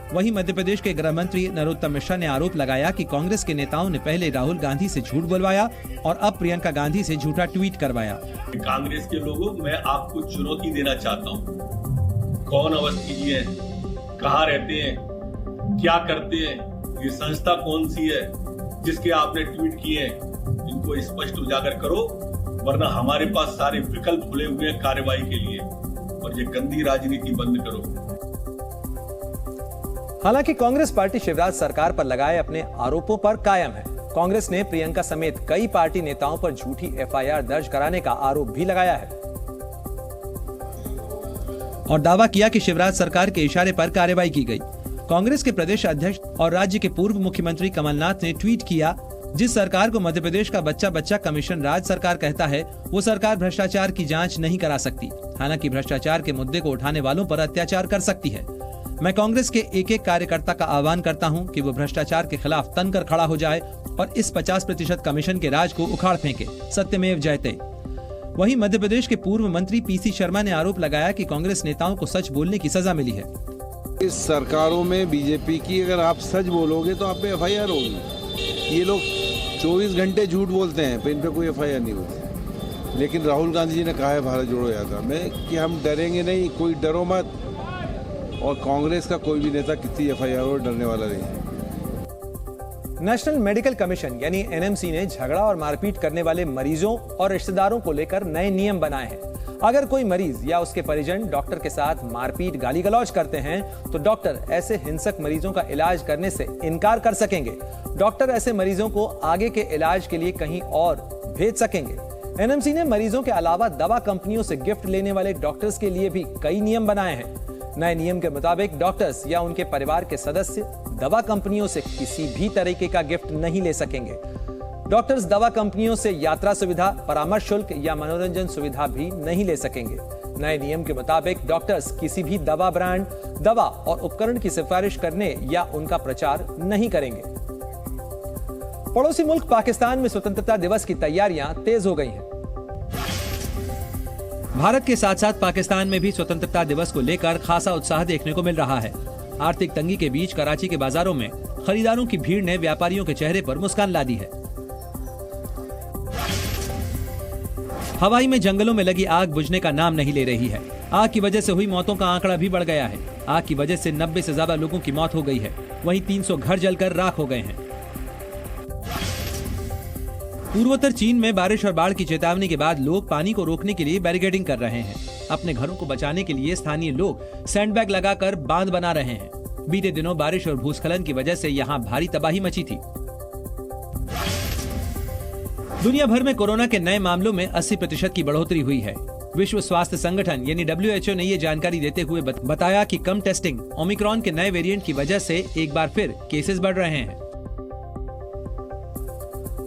वहीं मध्य प्रदेश के गृह मंत्री नरोत्तम मिश्रा ने आरोप लगाया कि कांग्रेस के नेताओं ने पहले राहुल गांधी से झूठ बुलवाया और अब प्रियंका गांधी से झूठा ट्वीट करवाया। कांग्रेस के लोगों, मैं आपको चुनौती देना चाहता हूँ। कौन अवस्थी जी है, कहाँ रहते हैं, क्या करते हैं, ये संस्था कौन सी है जिसके आपने ट्वीट किए, इनको स्पष्ट उजागर करो, वरना हमारे पास सारे विकल्प खुले हुए हैं कार्रवाई के लिए। और ये गंदी राजनीति बंद करो। हालांकि कांग्रेस पार्टी शिवराज सरकार पर लगाए अपने आरोपों पर कायम है। कांग्रेस ने प्रियंका समेत कई पार्टी नेताओं पर झूठी एफआईआर दर्ज कराने का आरोप भी लगाया है और दावा किया कि शिवराज सरकार के इशारे पर कार्रवाई की गई। कांग्रेस के प्रदेश अध्यक्ष और राज्य के पूर्व मुख्यमंत्री कमलनाथ ने ट्वीट किया, जिस सरकार को मध्य प्रदेश का बच्चा बच्चा कमीशन राज सरकार कहता है, वो सरकार भ्रष्टाचार की जांच नहीं करा सकती। हालांकि भ्रष्टाचार के मुद्दे को उठाने वालों पर अत्याचार कर सकती है। मैं कांग्रेस के एक एक कार्यकर्ता का आह्वान करता हूं कि वो भ्रष्टाचार के खिलाफ तनकर खड़ा हो जाए और इस 50% कमीशन के राज को उखाड़ फेंके। सत्यमेव जयते। वहीं मध्य प्रदेश के पूर्व मंत्री पीसी शर्मा ने आरोप लगाया कि कांग्रेस नेताओं को सच बोलने की सजा मिली है। इस सरकारों में बीजेपी की अगर आप सच बोलोगे तो आप पे एफआईआर होगी। ये लोग 24 घंटे झूठ बोलते हैं, पर इन पे कोई एफआईआर नहीं होती। लेकिन राहुल गांधी जी ने कहा है भारत जोड़ो यात्रा में कि हम डरेंगे नहीं, कोई डरो मत। और कांग्रेस का कोई भी नेता किसी एफआईआर और डरने वाला नहीं है। नेशनल मेडिकल कमीशन यानी एनएमसी ने झगड़ा और मारपीट करने वाले मरीजों और रिश्तेदारों को लेकर नए नियम बनाए हैं। अगर कोई मरीज या उसके परिजन डॉक्टर के साथ मारपीट गाली गलौज करते हैं तो डॉक्टर ऐसे हिंसक मरीजों का इलाज करने से इनकार कर सकेंगे। डॉक्टर ऐसे मरीजों को आगे के इलाज के लिए कहीं और भेज सकेंगे। एनएमसी ने मरीजों के अलावा दवा कंपनियों से गिफ्ट लेने वाले डॉक्टर्स के लिए भी कई नियम बनाए हैं। नए नियम के मुताबिक डॉक्टर्स या उनके परिवार के सदस्य दवा कंपनियों से किसी भी तरीके का गिफ्ट नहीं ले सकेंगे। डॉक्टर्स दवा कंपनियों से यात्रा सुविधा, परामर्श शुल्क या मनोरंजन सुविधा भी नहीं ले सकेंगे। नए नियम के मुताबिक डॉक्टर्स किसी भी दवा ब्रांड, दवा और उपकरण की सिफारिश करने या उनका प्रचार नहीं करेंगे। पड़ोसी मुल्क पाकिस्तान में स्वतंत्रता दिवस की तैयारियां तेज हो गई हैं। भारत के साथ साथ पाकिस्तान में भी स्वतंत्रता दिवस को लेकर खासा उत्साह देखने को मिल रहा है। आर्थिक तंगी के बीच कराची के बाजारों में खरीदारों की भीड़ ने व्यापारियों के चेहरे पर मुस्कान ला दी है। हवाई में जंगलों में लगी आग बुझने का नाम नहीं ले रही है। आग की वजह से हुई मौतों का आंकड़ा भी बढ़ गया है। आग की वजह से 90 से ज्यादा लोगों की मौत हो गई है। वहीं 300 घर जलकर राख हो गए हैं। पूर्वोत्तर चीन में बारिश और बाढ़ की चेतावनी के बाद लोग पानी को रोकने के लिए बैरिकेडिंग कर रहे हैं। अपने घरों को बचाने के लिए स्थानीय लोग सैंडबैग लगाकर बांध बना रहे हैं। बीते दिनों बारिश और भूस्खलन की वजह से यहाँ भारी तबाही मची थी। दुनिया भर में कोरोना के नए मामलों में 80% की बढ़ोतरी हुई है। विश्व स्वास्थ्य संगठन यानी WHO ने ये जानकारी देते हुए बताया कि कम टेस्टिंग, ओमिक्रॉन के नए वेरिएंट की वजह से एक बार फिर केसेस बढ़ रहे हैं।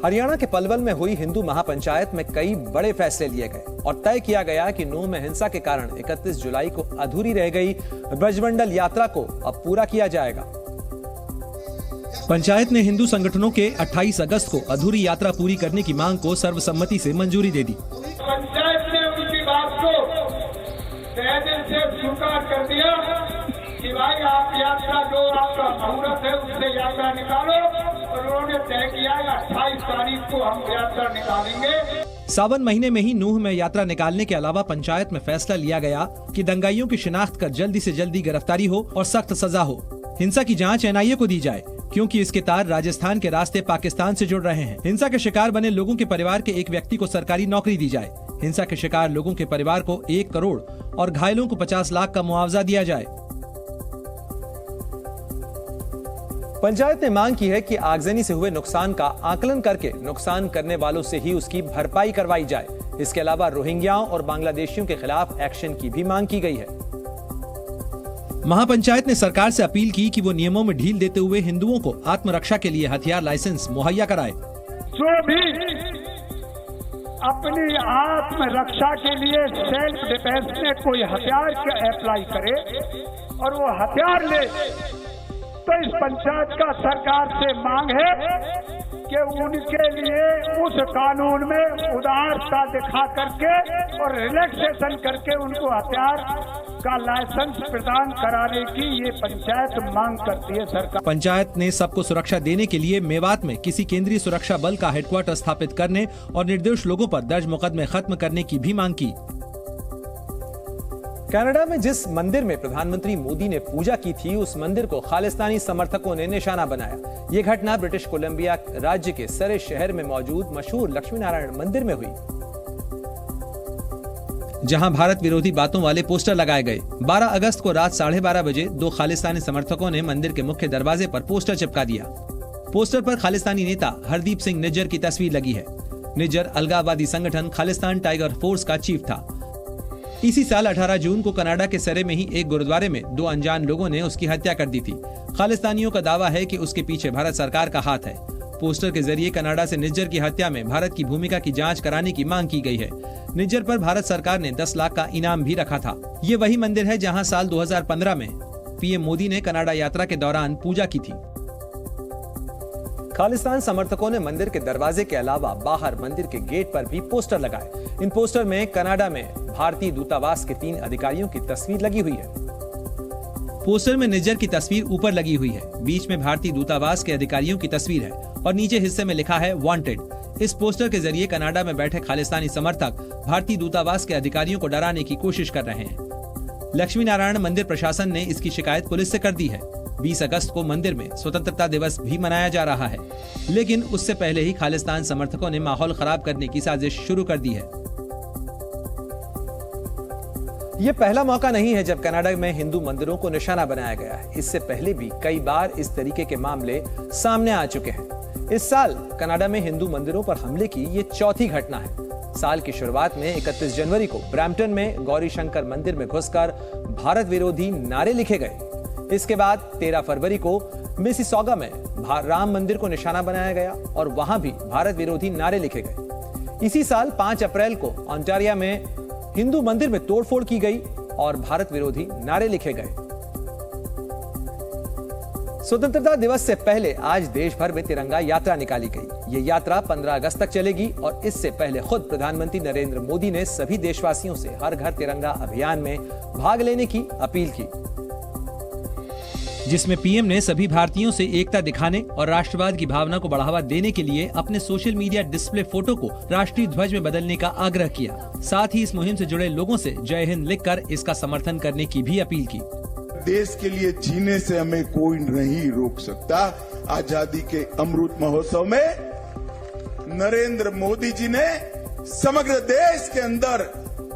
हरियाणा के पलवल में हुई हिंदू महापंचायत में कई बड़े फैसले लिए गए और तय किया गया कि नूंह में हिंसा के कारण 31 जुलाई को अधूरी रह गई ब्रजमंडल यात्रा को अब पूरा किया जाएगा। पंचायत ने हिंदू संगठनों के 28 अगस्त को अधूरी यात्रा पूरी करने की मांग को सर्वसम्मति से मंजूरी दे दी। पंचायत ने उनकी बात को तहे दिल से स्वीकार कर दिया कि भाई आप यात्रा जो आपका मुहूर्त है उससे यात्रा निकालो, और उन्होंने तय किया 28 तारीख को हम यात्रा निकालेंगे। सावन महीने में ही नूंह में यात्रा निकालने के अलावा पंचायत में फैसला लिया गया कि दंगाइयों की शिनाख्त कर जल्दी से जल्दी गिरफ्तारी हो और सख्त सजा हो। हिंसा की जांच NIA को दी जाए, क्योंकि इसके तार राजस्थान के रास्ते पाकिस्तान से जुड़ रहे हैं। हिंसा के शिकार बने लोगों के परिवार के एक व्यक्ति को सरकारी नौकरी दी जाए। हिंसा के शिकार लोगों के परिवार को 1 करोड़ और घायलों को 50 लाख का मुआवजा दिया जाए। पंचायत ने मांग की है कि आगजनी से हुए नुकसान का आकलन करके नुकसान करने वालों से ही उसकी भरपाई करवाई जाए। इसके अलावा रोहिंग्याओं और बांग्लादेशियों के खिलाफ एक्शन की भी मांग की गई है। महापंचायत ने सरकार से अपील की कि वो नियमों में ढील देते हुए हिंदुओं को आत्मरक्षा के लिए हथियार लाइसेंस मुहैया कराए। जो भी अपनी आत्मरक्षा के लिए सेल्फ डिफेंस में कोई हथियार अप्लाई करे और वो हथियार ले, तो इस पंचायत का सरकार से मांग है कि उनके लिए उस कानून में उदारता दिखा करके और रिलैक्सेशन करके उनको हथियार का लाइसेंस प्रदान कराने की ये पंचायत मांग करती है सरकार। पंचायत ने सबको सुरक्षा देने के लिए मेवात में किसी केंद्रीय सुरक्षा बल का हेडक्वार्टर स्थापित करने और निर्दोष लोगों पर दर्ज मुकदमे खत्म करने की भी मांग की। कनाडा में जिस मंदिर में प्रधानमंत्री मोदी ने पूजा की थी, उस मंदिर को खालिस्तानी समर्थकों ने निशाना बनाया। ये घटना ब्रिटिश कोलंबिया राज्य के सरे शहर में मौजूद मशहूर लक्ष्मी नारायण मंदिर में हुई, जहां भारत विरोधी बातों वाले पोस्टर लगाए गए। 12 अगस्त को रात 12:30 बजे 2 खालिस्तानी समर्थकों ने मंदिर के मुख्य दरवाजे पर पोस्टर चिपका दिया। पोस्टर पर खालिस्तानी नेता हरदीप सिंह निज्जर की तस्वीर लगी है। निज्जर अलगाववादी संगठन खालिस्तान टाइगर फोर्स का चीफ था। इसी साल 18 जून को कनाडा के सरे में ही एक गुरुद्वारे में 2 अनजान लोगों ने उसकी हत्या कर दी थी। खालिस्तानियों का दावा है कि उसके पीछे भारत सरकार का हाथ है। पोस्टर के जरिए कनाडा से निज्जर की हत्या में भारत की भूमिका की जांच कराने की मांग की गई है। निज्जर पर भारत सरकार ने 10 लाख का इनाम भी रखा था। ये वही मंदिर है जहां साल 2015 में पीएम मोदी ने कनाडा यात्रा के दौरान पूजा की थी। खालिस्तान समर्थकों ने मंदिर के दरवाजे के अलावा बाहर मंदिर के गेट पर भी पोस्टर लगाए। इन पोस्टर में कनाडा में भारतीय दूतावास के 3 अधिकारियों की तस्वीर लगी हुई है। पोस्टर में निज्जर की तस्वीर ऊपर लगी हुई है, बीच में भारतीय दूतावास के अधिकारियों की तस्वीर है और नीचे हिस्से में लिखा है वांटेड। इस पोस्टर के जरिए कनाडा में बैठे खालिस्तानी समर्थक भारतीय दूतावास के अधिकारियों को डराने की कोशिश कर रहे हैं। लक्ष्मी नारायण मंदिर प्रशासन ने इसकी शिकायत पुलिस से कर दी है। 20 अगस्त को मंदिर में स्वतंत्रता दिवस भी मनाया जा रहा है, लेकिन उससे पहले ही खालिस्तान समर्थकों ने माहौल खराब करने की साजिश शुरू कर दी है। ये पहला मौका नहीं है जब कनाडा में हिंदू मंदिरों को निशाना बनाया गया है। इससे पहले भी कई बार इस तरीके के मामले सामने आ चुके हैं। इस साल कनाडा में हिंदू मंदिरों पर हमले की ये चौथी घटना है। साल की शुरुआत में 31 जनवरी को ब्रैम्पटन में गौरी शंकर मंदिर में घुसकर भारत विरोधी नारे लिखे गए। इसके बाद 13 फरवरी को मिसिसॉगा में राम मंदिर को निशाना बनाया गया और वहां भी भारत विरोधी नारे लिखे गए। इसी साल 5 अप्रैल को ऑन्टारियो में हिंदू मंदिर में तोड़फोड़ की गई और भारत विरोधी नारे लिखे गए। स्वतंत्रता दिवस से पहले आज देश भर में तिरंगा यात्रा निकाली गई। ये यात्रा 15 अगस्त तक चलेगी और इससे पहले खुद प्रधानमंत्री नरेंद्र मोदी ने सभी देशवासियों से हर घर तिरंगा अभियान में भाग लेने की अपील की, जिसमें पीएम ने सभी भारतीयों से एकता दिखाने और राष्ट्रवाद की भावना को बढ़ावा देने के लिए अपने सोशल मीडिया डिस्प्ले फोटो को राष्ट्रीय ध्वज में बदलने का आग्रह किया। साथ ही इस मुहिम से जुड़े लोगों से जय हिंद लिखकर इसका समर्थन करने की भी अपील की। देश के लिए जीने से हमें कोई नहीं रोक सकता। आजादी के अमृत महोत्सव में नरेंद्र मोदी जी ने समग्र देश के अंदर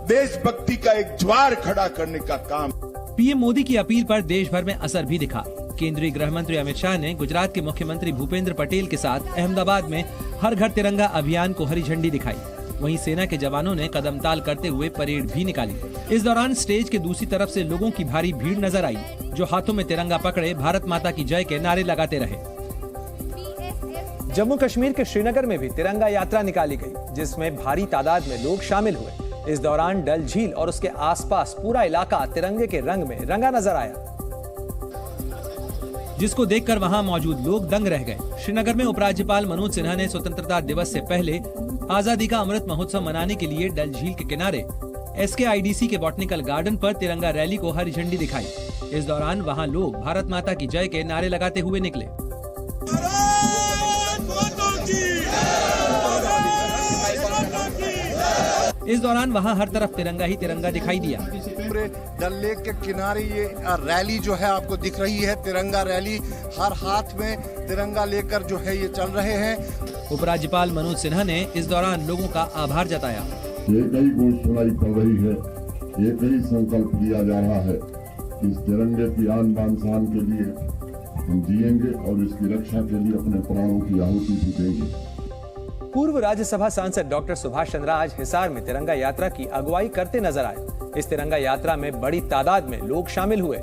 देशभक्ति का एक ज्वार खड़ा करने का काम। पीएम मोदी की अपील पर देश भर में असर भी दिखा। केंद्रीय गृह मंत्री अमित शाह ने गुजरात के मुख्यमंत्री भूपेंद्र पटेल के साथ अहमदाबाद में हर घर तिरंगा अभियान को हरी झंडी दिखाई। वहीं सेना के जवानों ने कदम ताल करते हुए परेड भी निकाली। इस दौरान स्टेज के दूसरी तरफ से लोगों की भारी भीड़ नजर आई, जो हाथों में तिरंगा पकड़े भारत माता की जय के नारे लगाते रहे। जम्मू कश्मीर के श्रीनगर में भी तिरंगा यात्रा निकाली गई, जिसमें भारी तादाद में लोग शामिल हुए। इस दौरान डल झील और उसके आसपास पूरा इलाका तिरंगे के रंग में रंगा नजर आया, जिसको देखकर वहां मौजूद लोग दंग रह गए। श्रीनगर में उपराज्यपाल मनोज सिन्हा ने स्वतंत्रता दिवस से पहले आजादी का अमृत महोत्सव मनाने के लिए डल झील के किनारे SKIDC के बॉटनिकल गार्डन पर तिरंगा रैली को हरी झंडी दिखाई। इस दौरान वहां लोग भारत माता की जय के नारे लगाते हुए निकले। इस दौरान वहां हर तरफ तिरंगा ही तिरंगा दिखाई दिया। पूरे डल लेक के किनारे ये रैली जो है आपको दिख रही है, तिरंगा रैली, हर हाथ में तिरंगा लेकर जो है ये चल रहे हैं। उपराज्यपाल मनोज सिन्हा ने इस दौरान लोगों का आभार जताया। एक ही गूंज सुनाई पड़ रही है, एक ही संकल्प लिया जा रहा है कि इस तिरंगे की आन बान शान के लिए हम जिएंगे और इसकी रक्षा के लिए अपने प्राणों की आहुति भी देंगे। पूर्व राज्यसभा सांसद डॉक्टर सुभाष चंद्र आज हिसार में तिरंगा यात्रा की अगुवाई करते नजर आए। इस तिरंगा यात्रा में बड़ी तादाद में लोग शामिल हुए,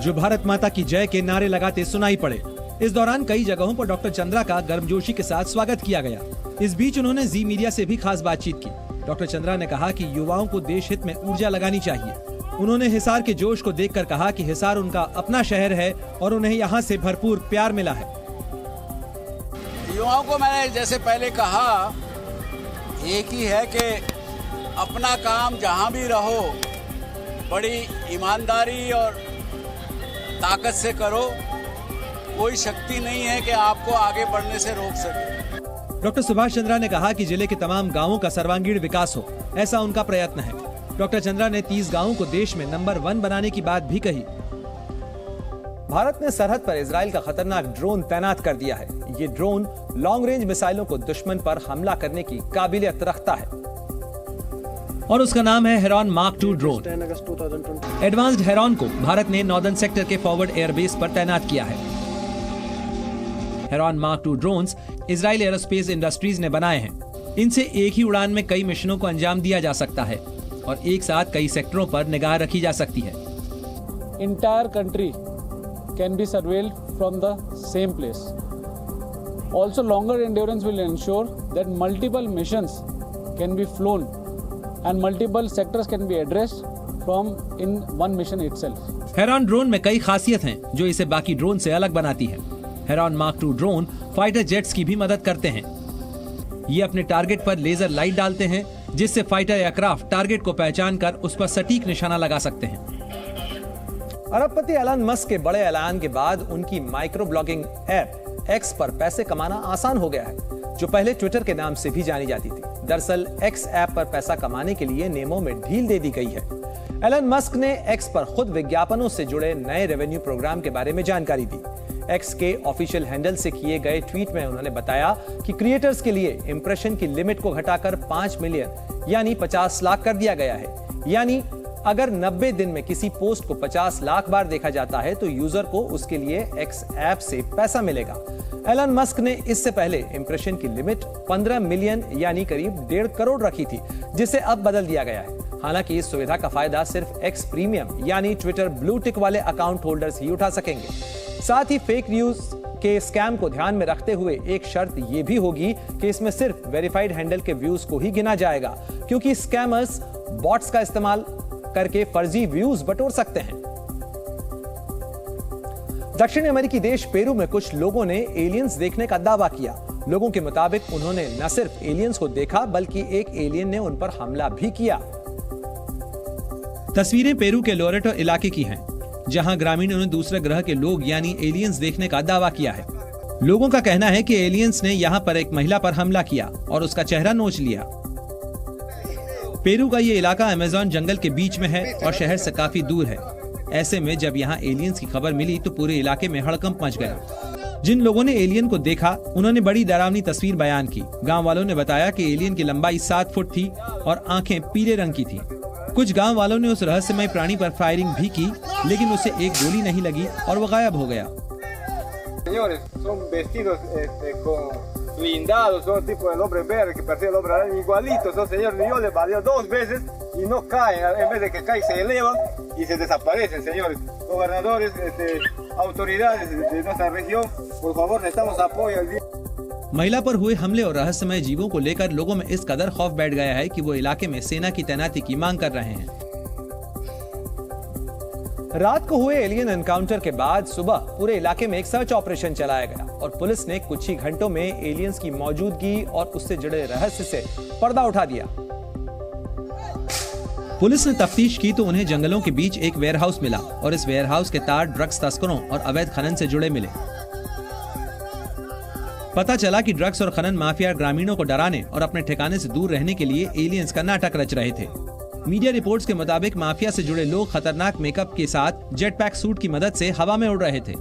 जो भारत माता की जय के नारे लगाते सुनाई पड़े। इस दौरान कई जगहों पर डॉक्टर चंद्रा का गर्मजोशी के साथ स्वागत किया गया। इस बीच उन्होंने जी मीडिया से भी खास बातचीत की। डॉक्टर चंद्रा ने कहा कि युवाओं को देश हित में ऊर्जा लगानी चाहिए। उन्होंने हिसार के जोश को देखकर कहा कि हिसार उनका अपना शहर है और उन्हें यहाँ से भरपूर प्यार मिला है। युवाओं को मैंने जैसे पहले कहा, एक ही है कि अपना काम जहां भी रहो बड़ी ईमानदारी और ताकत से करो। कोई शक्ति नहीं है कि आपको आगे बढ़ने से रोक सके। डॉक्टर सुभाष चंद्रा ने कहा कि जिले के तमाम गांवों का सर्वांगीण विकास हो, ऐसा उनका प्रयत्न है। डॉक्टर चंद्रा ने 30 गांवों को देश में नंबर 1 बनाने की बात भी कही। भारत ने सरहद पर इजराइल का खतरनाक ड्रोन तैनात कर दिया है। ये ड्रोन लॉन्ग रेंज मिसाइलों को दुश्मन पर हमला करने की काबिलियत रखता है और उसका नाम है heron mark 2 drone. Advanced heron को भारत ने नॉर्दर्न सेक्टर के फॉरवर्ड एयरबेस पर तैनात किया है। Heron mark 2 drones Israel aerospace industries ने बनाए हैं। इनसे एक ही उड़ान में कई मिशनों को अंजाम दिया जा सकता है और एक साथ कई सेक्टरों पर निगाह रखी जा सकती है। Entire country can be surveilled from the same place. Also, longer endurance will ensure that multiple missions can be flown and multiple sectors can be addressed from in one mission itself. Heron drone में कई खासियत हैं जो इसे बाकी drone से अलग बनाती है। Heron mark 2 drone fighter jets की भी मदद करते हैं। ये अपने टारगेट पर लेजर लाइट डालते हैं, जिससे फाइटर एयरक्राफ्ट टारगेट को पहचानकर उस पर सटीक निशाना लगा सकते हैं। अरबपति एलन मस्क के बड़े ऐलान के बाद उनकी माइक्रो ब्लॉगिंग ऐप एक्स पर पैसे कमाना आसान हो गया है, जो पहले ट्विटर के नाम से भी जानी जाती थी। दरअसल एक्स ऐप पर पैसा कमाने के लिए नियमों में ढील दे दी गई है। एलन मस्क ने एक्स पर खुद विज्ञापनों से जुड़े नए रेवेन्यू प्रोग्राम के बारे में जानकारी दी। एक्स के ऑफिशियल हैंडल से किए गए ट्वीट में उन्होंने बताया कि क्रिएटर्स के लिए इंप्रेशन की लिमिट को घटाकर 5 मिलियन यानी 50 लाख कर दिया गया है। यानी अगर 90 दिन में किसी पोस्ट को 50 लाख बार देखा जाता है तो यूजर को उसके लिए एक्स ऐप से पैसा मिलेगा। एलन मस्क ने इससे पहले इंप्रेशन की लिमिट 15 मिलियन यानी करीब 1.5 करोड़ रखी थी, जिसे अब बदल दिया गया है। हालांकि इस सुविधा का फायदा सिर्फ एक्स प्रीमियम यानी ट्विटर ब्लू टिक वाले अकाउंट होल्डर्स ही उठा सकेंगे। साथ ही फेक न्यूज के स्कैम को ध्यान में रखते हुए एक शर्त यह भी होगी कि इसमें सिर्फ वेरीफाइड हैंडल के व्यूज को ही गिना जाएगा, क्योंकि स्कैमर्स बॉट्स का इस्तेमाल करके फर्जी व्यूज बटोर सकते हैं। दक्षिण अमेरिकी देश पेरू में कुछ लोगों ने एलियंस देखने का दावा किया। लोगों के मुताबिक उन्होंने न सिर्फ एलियंस को देखा बल्कि एक एलियन ने उन पर हमला भी किया। तस्वीरें पेरू के लोरेटो इलाके की हैं, जहां ग्रामीणों ने दूसरे ग्रह के लोग यानी एलियंस देखने का दावा किया है। लोगों का कहना है कि एलियंस ने यहां पर एक महिला पर हमला किया और उसका चेहरा नोच लिया। पेरू का ये इलाका अमेज़न जंगल के बीच में है और शहर से काफी दूर है। ऐसे में जब यहाँ एलियंस की खबर मिली तो पूरे इलाके में हड़कंप मच गया। जिन लोगों ने एलियन को देखा उन्होंने बड़ी डरावनी तस्वीर बयान की। गांव वालों ने बताया कि एलियन की लंबाई 7 फुट थी और आंखें पीले रंग की थी। कुछ गांव वालों ने उस रहस्यमय प्राणी पर फायरिंग भी की, लेकिन उसे एक गोली नहीं लगी और वो गायब हो गया। Señores, son vestidos blindados, son tipo el hombre verde que persigue el hombre araña, igualitos, son señores, yo les valió 2 veces y no caen, en vez de que caen se elevan y se desaparecen, señores. Gobernadores, autoridades de nuestra región, por favor necesitamos apoyo. महिला पर हुए हमले और रहस्यमय जीवों को लेकर लोगों में इस कदर खौफ बैठ गया है कि वो इलाके में सेना की तैनाती की मांग कर रहे हैं। रात को हुए एलियन एनकाउंटर के बाद सुबह पूरे इलाके में एक सर्च ऑपरेशन चलाया गया और पुलिस ने कुछ ही घंटों में एलियंस की मौजूदगी और उससे जुड़े रहस्य से पर्दा उठा दिया। पुलिस ने तफ्तीश की तो उन्हें जंगलों के बीच एक वेयरहाउस मिला और इस वेयरहाउस के तार ड्रग्स तस्करों और अवैध खनन से जुड़े मिले। पता चला कि ड्रग्स और खनन माफिया ग्रामीणों को डराने और अपने ठिकाने से दूर रहने के लिए एलियंस का नाटक रच रहे थे। मीडिया रिपोर्ट्स के मुताबिक माफिया से जुड़े लोग खतरनाक मेकअप के साथ जेट पैक सूट की मदद से हवा में उड़ रहे थे।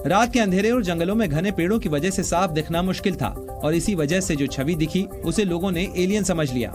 रात के अंधेरे और जंगलों में घने पेड़ों की वजह से साफ दिखना मुश्किल था और इसी वजह से जो छवि दिखी उसे लोगों ने एलियन समझ लिया।